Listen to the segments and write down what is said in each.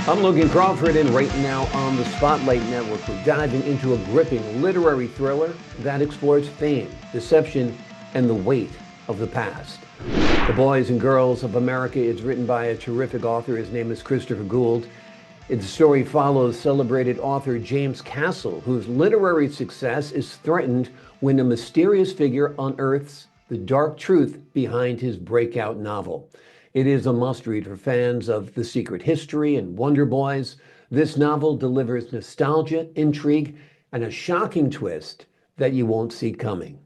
I'm Logan Crawford, and right now on the Spotlight Network, we're diving into a gripping literary thriller that explores fame, deception, and the weight of the past. The Boys and Girls of America is written by a terrific author. His name is Christopher Gould. The story follows celebrated author James Castle, whose literary success is threatened when a mysterious figure unearths the dark truth behind his breakout novel. It is a must-read for fans of The Secret History and Wonder Boys. This novel delivers nostalgia, intrigue, and a shocking twist that you won't see coming.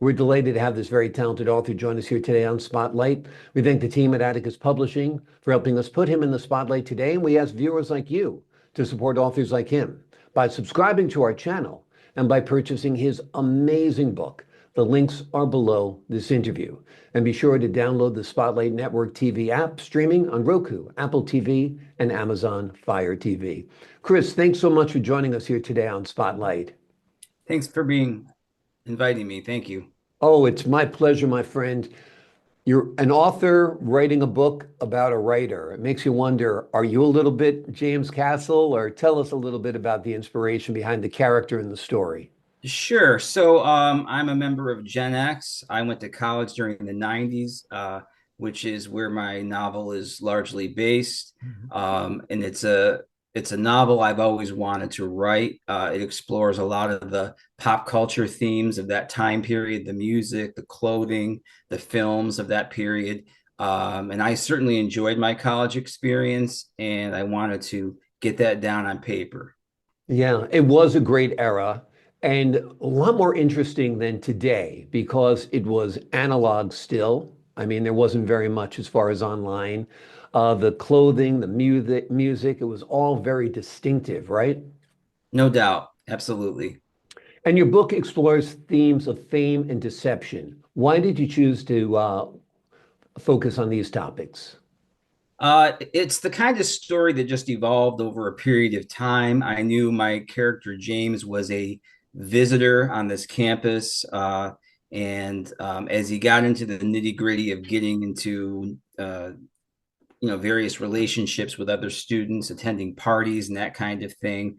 We're delighted to have this very talented author join us here today on Spotlight. We thank the team at Atticus Publishing for helping us put him in the spotlight today, and we ask viewers like you to support authors like him by subscribing to our channel and by purchasing his amazing book. The links are below this interview. And be sure to download the Spotlight Network TV app, streaming on Roku, Apple TV, and Amazon Fire TV. Chris, thanks so much for joining us here today on Spotlight. Thanks for inviting me. Thank you. Oh, it's my pleasure, my friend. You're an author writing a book about a writer. It makes you wonder, are you a little bit James Castle, or tell us a little bit about the inspiration behind the character in the story? Sure. So I'm a member of Gen X. I went to college during the 90s, which is where my novel is largely based. And it's a novel I've always wanted to write. It explores a lot of the pop culture themes of that time period, the music, the clothing, the films of that period. And I certainly enjoyed my college experience, and I wanted to get that down on paper. Yeah, it was a great era and a lot more interesting than today because it was analog still. I mean, there wasn't very much as far as online. The clothing, the music, it was all very distinctive, right? No doubt. Absolutely. And your book explores themes of fame and deception. Why did you choose to focus on these topics? It's the kind of story that just evolved over a period of time. I knew my character James was a visitor on this campus, and as he got into the nitty gritty of getting into various relationships with other students, attending parties and that kind of thing,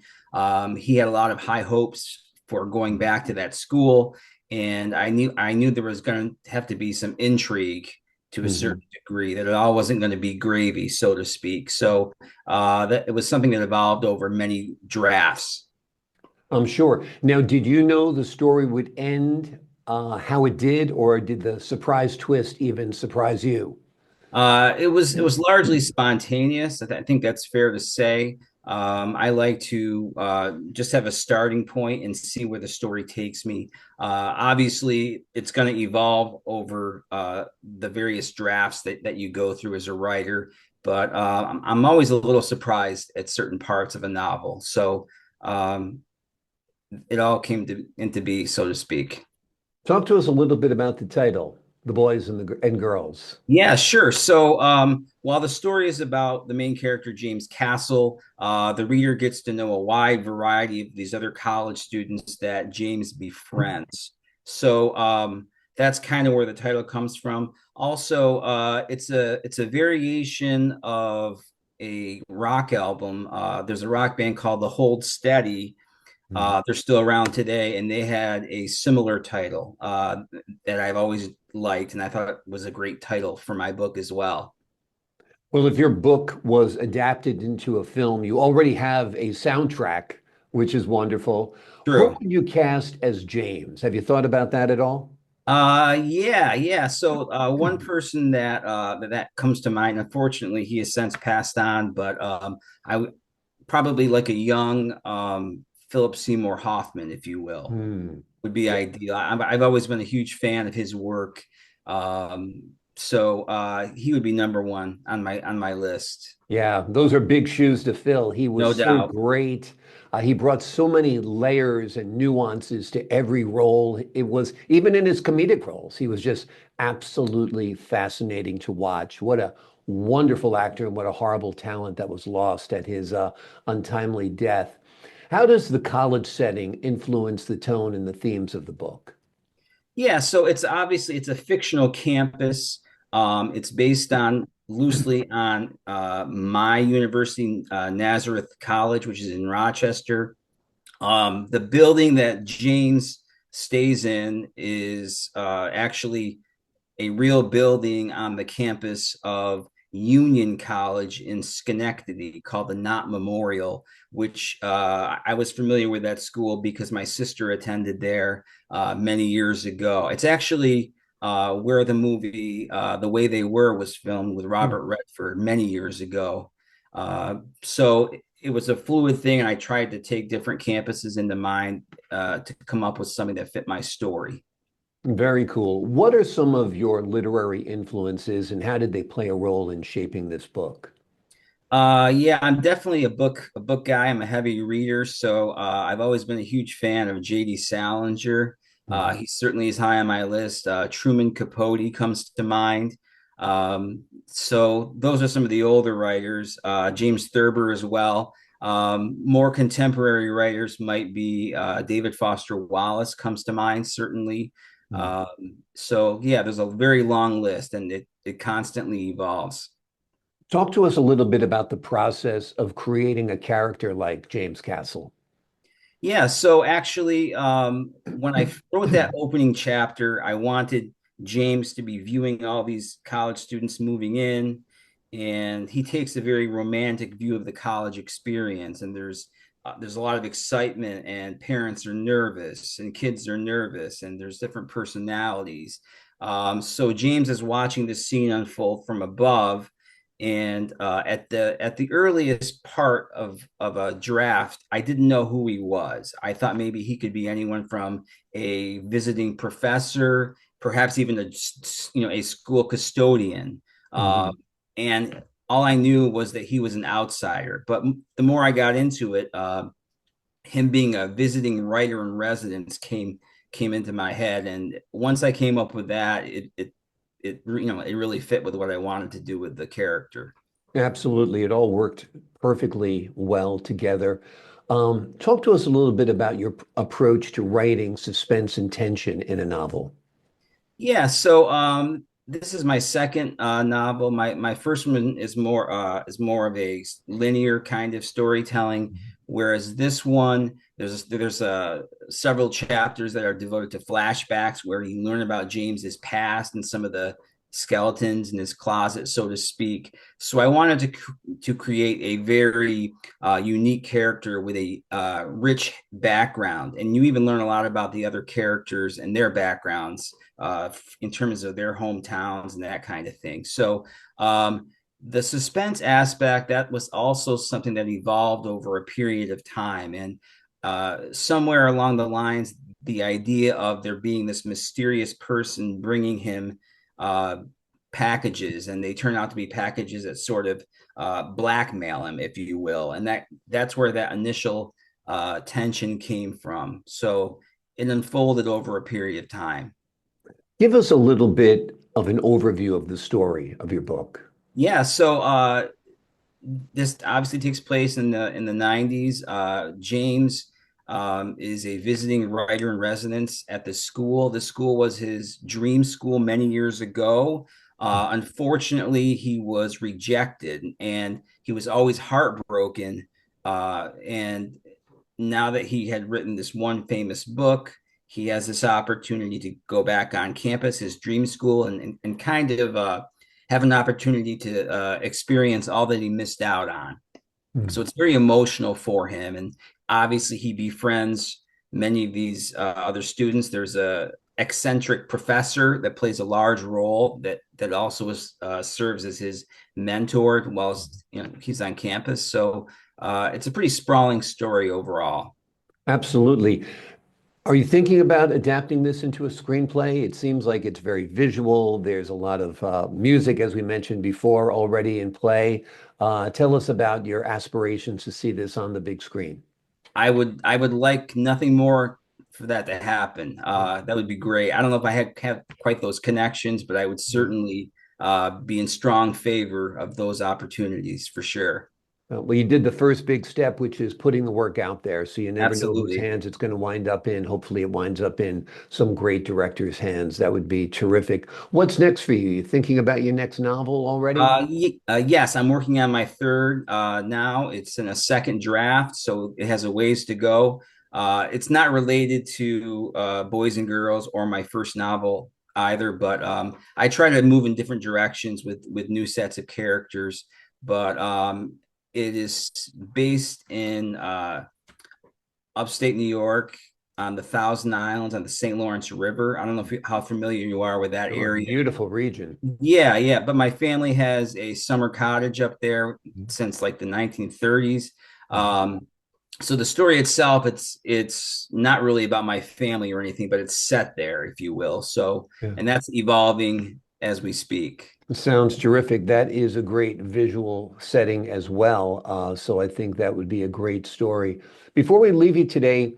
he had a lot of high hopes for going back to that school, and I knew there was going to have to be some intrigue to a Mhm. certain degree, that it all wasn't going to be gravy, so to speak. So that it was something that evolved over many drafts. I'm sure. Now, did you know the story would end how it did, or did the surprise twist even surprise you? It was largely spontaneous. I think that's fair to say. I like to just have a starting point and see where the story takes me. Obviously, it's going to evolve over the various drafts that you go through as a writer, but I'm always a little surprised at certain parts of a novel. So um, it all came into be, so to speak. Talk to us a little bit about the title, The Boys and and Girls. Yeah, sure. So, while the story is about the main character, James Castle, the reader gets to know a wide variety of these other college students that James befriends. So, that's kind of where the title comes from. Also, it's a variation of a rock album. There's a rock band called The Hold Steady. Mhm. They're still around today, and they had a similar title that I've always liked, and I thought it was a great title for my book as well. Well, if your book was adapted into a film, you already have a soundtrack, which is wonderful. Who True. would you cast as James? Have you thought about that at all? Yeah. So one person that comes to mind, unfortunately, he has since passed on, but I would probably like a young Philip Seymour Hoffman, if you will, Hmm. would be ideal. I've always been a huge fan of his work. So he would be number one on my list. Yeah, those are big shoes to fill. He was No so doubt. great. He brought so many layers and nuances to every role. It was, even in his comedic roles, he was just absolutely fascinating to watch. What a wonderful actor, and what a horrible talent that was lost at his untimely death. How does the college setting influence the tone and the themes of the book? Yeah, so it's a fictional campus. It's based on loosely on my university, Nazareth College, which is in Rochester. The building that James stays in is actually a real building on the campus of Union College in Schenectady called the Knott Memorial, which I was familiar with that school because my sister attended there many years ago. It's actually where the movie The Way They Were was filmed with Robert Redford many years ago. So it was a fluid thing, and I tried to take different campuses into mind to come up with something that fit my story. Very cool. What are some of your literary influences and how did they play a role in shaping this book? Yeah, I'm definitely a book guy. I'm a heavy reader, so I've always been a huge fan of J.D. Salinger. Mhm. He certainly is high on my list. Truman Capote comes to mind. So those are some of the older writers. James Thurber as well. More contemporary writers might be David Foster Wallace comes to mind, certainly. So yeah, there's a very long list, and it constantly evolves. Talk to us a little bit about the process of creating a character like James Castle. Yeah, so actually, when I wrote that opening chapter, I wanted James to be viewing all these college students moving in, and he takes a very romantic view of the college experience. And there's a lot of excitement, and parents are nervous, and kids are nervous, and there's different personalities. So James is watching this scene unfold from above, and at the earliest part of a draft, I didn't know who he was. I thought maybe he could be anyone from a visiting professor, perhaps even a school custodian. Uh, Mhm. and all I knew was that he was an outsider. But the more I got into it, him being a visiting writer in residence came into my head. And once I came up with that, it really fit with what I wanted to do with the character. Absolutely. It all worked perfectly well together. Talk to us a little bit about your approach to writing suspense and tension in a novel. Yeah, so this is my second novel. My first one is more of a linear kind of storytelling, whereas this one there's several chapters that are devoted to flashbacks where you learn about James's past and some of the skeletons in his closet, so to speak. So I wanted to create a very unique character with a rich background, and you even learn a lot about the other characters and their backgrounds in terms of their hometowns and that kind of thing. So the suspense aspect, that was also something that evolved over a period of time. And somewhere along the lines, the idea of there being this mysterious person bringing him uh, packages, and they turn out to be packages that sort of blackmail him, if you will. And that's where that initial tension came from. So it unfolded over a period of time. Give us a little bit of an overview of the story of your book. Yeah, so this obviously takes place in the 90s. James is a visiting writer in residence at the school. The school was his dream school many years ago. Unfortunately, he was rejected, and he was always heartbroken. And now that he had written this one famous book, he has this opportunity to go back on campus, his dream school, and kind of have an opportunity to experience all that he missed out on. So it's very emotional for him. And obviously, he befriends many of these other students. There's a eccentric professor that plays a large role that also serves as his mentor whilst he's on campus. So it's a pretty sprawling story overall. Absolutely. Are you thinking about adapting this into a screenplay? It seems like it's very visual. There's a lot of music, as we mentioned before, already in play. Tell us about your aspirations to see this on the big screen. I would like nothing more for that to happen. That would be great. I don't know if I have quite those connections, but I would certainly be in strong favor of those opportunities for sure. Well, you did the first big step, which is putting the work out there. So you never know whose Absolutely. hands it's going to wind up in. Hopefully, it winds up in some great director's hands. That would be terrific. What's next for you? You thinking about your next novel already? Yes, I'm working on my third now. It's in a second draft, so it has a ways to go. It's not related to Boys and Girls or my first novel either, but I try to move in different directions with new sets of characters. But it is based in upstate New York on the Thousand Islands on the St. Lawrence River. I don't know how familiar you are with that Oh, area. beautiful region. Yeah, yeah. But my family has a summer cottage up there since like the 1930s. Um, so the story itself, it's not really about my family or anything, but it's set there, if you will. So, Yeah. and that's evolving as we speak. Sounds terrific. That is a great visual setting as well. So I think that would be a great story. Before we leave you today,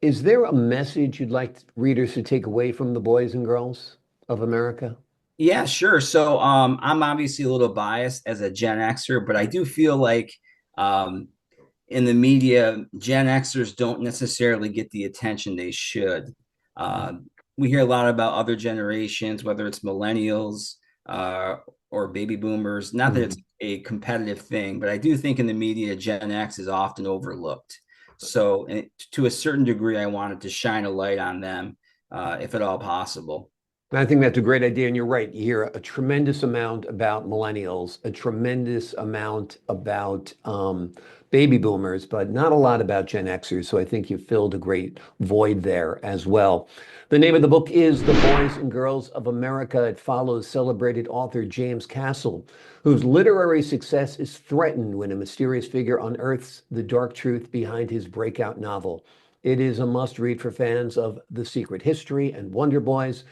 is there a message you'd like readers to take away from the boys and girls of America? Yeah, sure. So, I'm obviously a little biased as a Gen Xer, but I do feel like, um, in the media, Gen Xers don't necessarily get the attention they should. Uh, we hear a lot about other generations, whether it's millennials uh, or baby boomers. Not that it's Mhm. a competitive thing, but I do think in the media, Gen X is often overlooked. So, to a certain degree, I wanted to shine a light on them, if at all possible. I think that's a great idea, and you're right. You hear a tremendous amount about millennials, a tremendous amount about baby boomers, but not a lot about Gen Xers. So I think you filled a great void there as well. The name of the book is The Boys and Girls of America. It follows celebrated author James Castle, whose literary success is threatened when a mysterious figure unearths the dark truth behind his breakout novel. It is a must read for fans of The Secret History and Wonder Boys.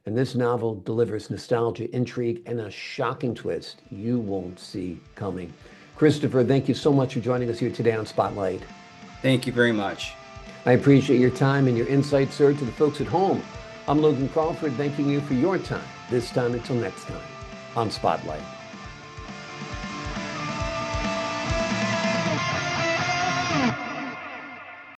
And this novel delivers nostalgia, intrigue, and a shocking twist you won't see coming. Christopher, thank you so much for joining us here today on Spotlight. Thank you very much. I appreciate your time and your insight, sir. To the folks at home, I'm Logan Crawford, thanking you for your time, this time until next time on Spotlight.